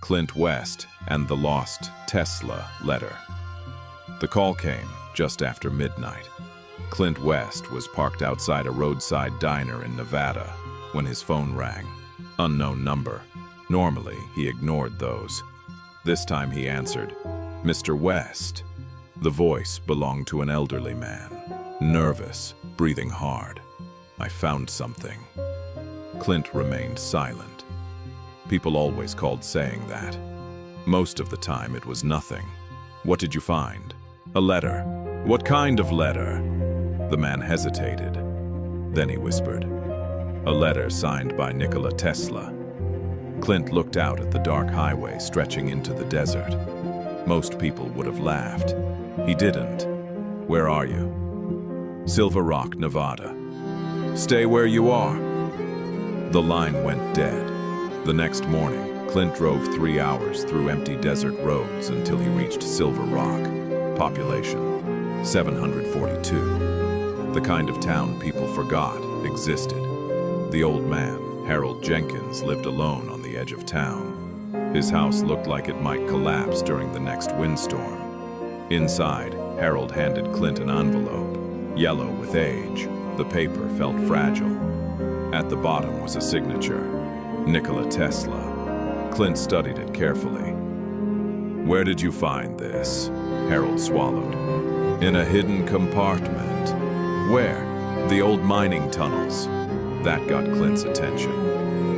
Clint West and the lost Tesla letter. The call came just after midnight. Clint West was parked outside a roadside diner in Nevada when his phone rang. Unknown number. Normally, he ignored those. This time he answered, "Mr. West." The voice belonged to an elderly man, nervous, breathing hard. "I found something." Clint remained silent. People always called saying that. Most of the time it was nothing. "What did you find?" "A letter." "What kind of letter?" The man hesitated. Then he whispered, "A letter signed by Nikola Tesla." Clint looked out at the dark highway stretching into the desert. Most people would have laughed. He didn't. "Where are you?" "Silver Rock, Nevada." "Stay where you are." The line went dead. The next morning, Clint drove 3 hours through empty desert roads until he reached Silver Rock. Population, 742. The kind of town people forgot existed. The old man, Harold Jenkins, lived alone on the edge of town. His house looked like it might collapse during the next windstorm. Inside, Harold handed Clint an envelope, yellow with age. The paper felt fragile. At the bottom was a signature, Nikola Tesla. Clint studied it carefully. "Where did you find this?" Harold swallowed. "In a hidden compartment." "Where?" "The old mining tunnels." That got Clint's attention.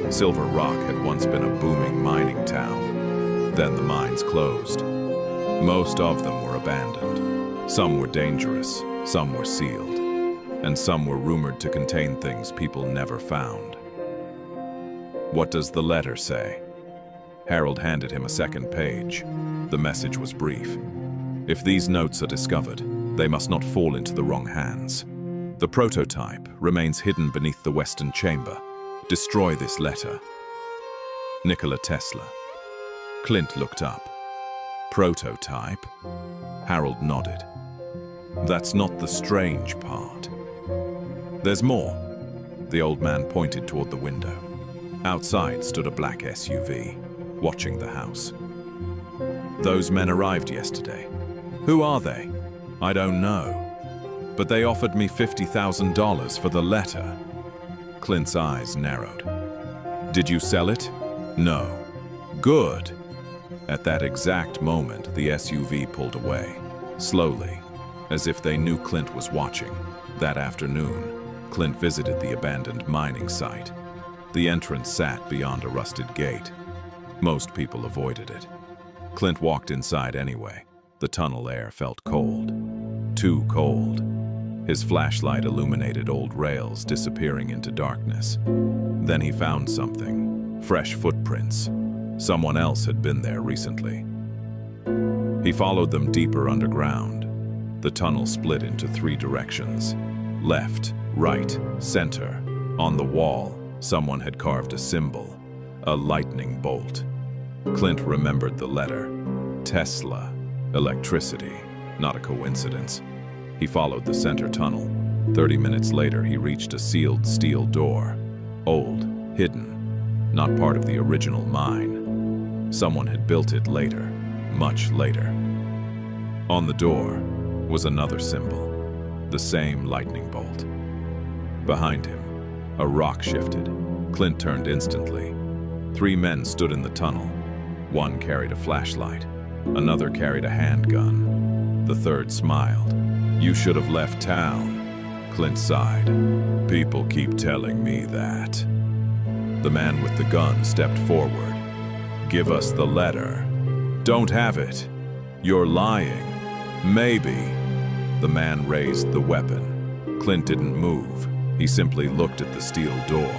Silver Rock had once been a booming mining town. Then the mines closed. Most of them were abandoned. Some were dangerous, some were sealed, and some were rumored to contain things people never found. "What does the letter say?" Harold handed him a second page. The message was brief. "If these notes are discovered, they must not fall into the wrong hands. The prototype remains hidden beneath the western chamber. Destroy this letter. Nikola Tesla." Clint looked up. "Prototype?" Harold nodded. "That's not the strange part. There's more." The old man pointed toward the window. Outside stood a black SUV, watching the house. "Those men arrived yesterday." "Who are they?" "I don't know. But they offered me $50,000 for the letter." Clint's eyes narrowed. "Did you sell it?" "No." "Good." At that exact moment, the SUV pulled away, slowly, as if they knew Clint was watching. That afternoon, Clint visited the abandoned mining site. The entrance sat beyond a rusted gate. Most people avoided it. Clint walked inside anyway. The tunnel air felt cold. Too cold. His flashlight illuminated old rails disappearing into darkness. Then he found something. Fresh footprints. Someone else had been there recently. He followed them deeper underground. The tunnel split into 3 directions. Left, right, center. On the wall, someone had carved a symbol. A lightning bolt. Clint remembered the letter. Tesla. Electricity. Not a coincidence. He followed the center tunnel. 30 minutes later, he reached a sealed steel door. Old, hidden, not part of the original mine. Someone had built it later, much later. On the door was another symbol, the same lightning bolt. Behind him, a rock shifted. Clint turned instantly. 3 men stood in the tunnel. One carried a flashlight. Another carried a handgun. The third smiled. "You should have left town." Clint sighed. "People keep telling me that." The man with the gun stepped forward. "Give us the letter." "Don't have it." "You're lying." "Maybe." The man raised the weapon. Clint didn't move. He simply looked at the steel door,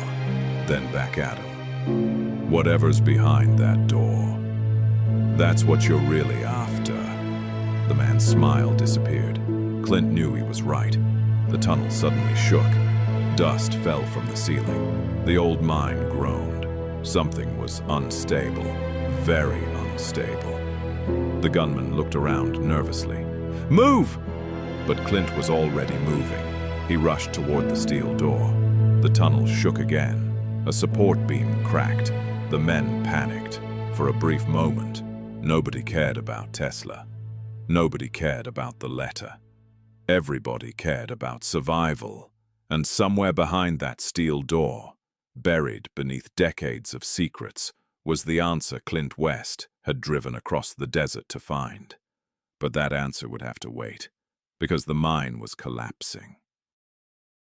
then back at him. "Whatever's behind that door. That's what you're really after." The man's smile disappeared. Clint knew he was right. The tunnel suddenly shook. Dust fell from the ceiling. The old mine groaned. Something was unstable, very unstable. The gunman looked around nervously. "Move!" But Clint was already moving. He rushed toward the steel door. The tunnel shook again. A support beam cracked. The men panicked. for a brief moment, nobody cared about Tesla. Nobody cared about the letter. Everybody cared about survival. And somewhere behind that steel door, buried beneath decades of secrets, was the answer Clint West had driven across the desert to find. But that answer would have to wait, because the mine was collapsing.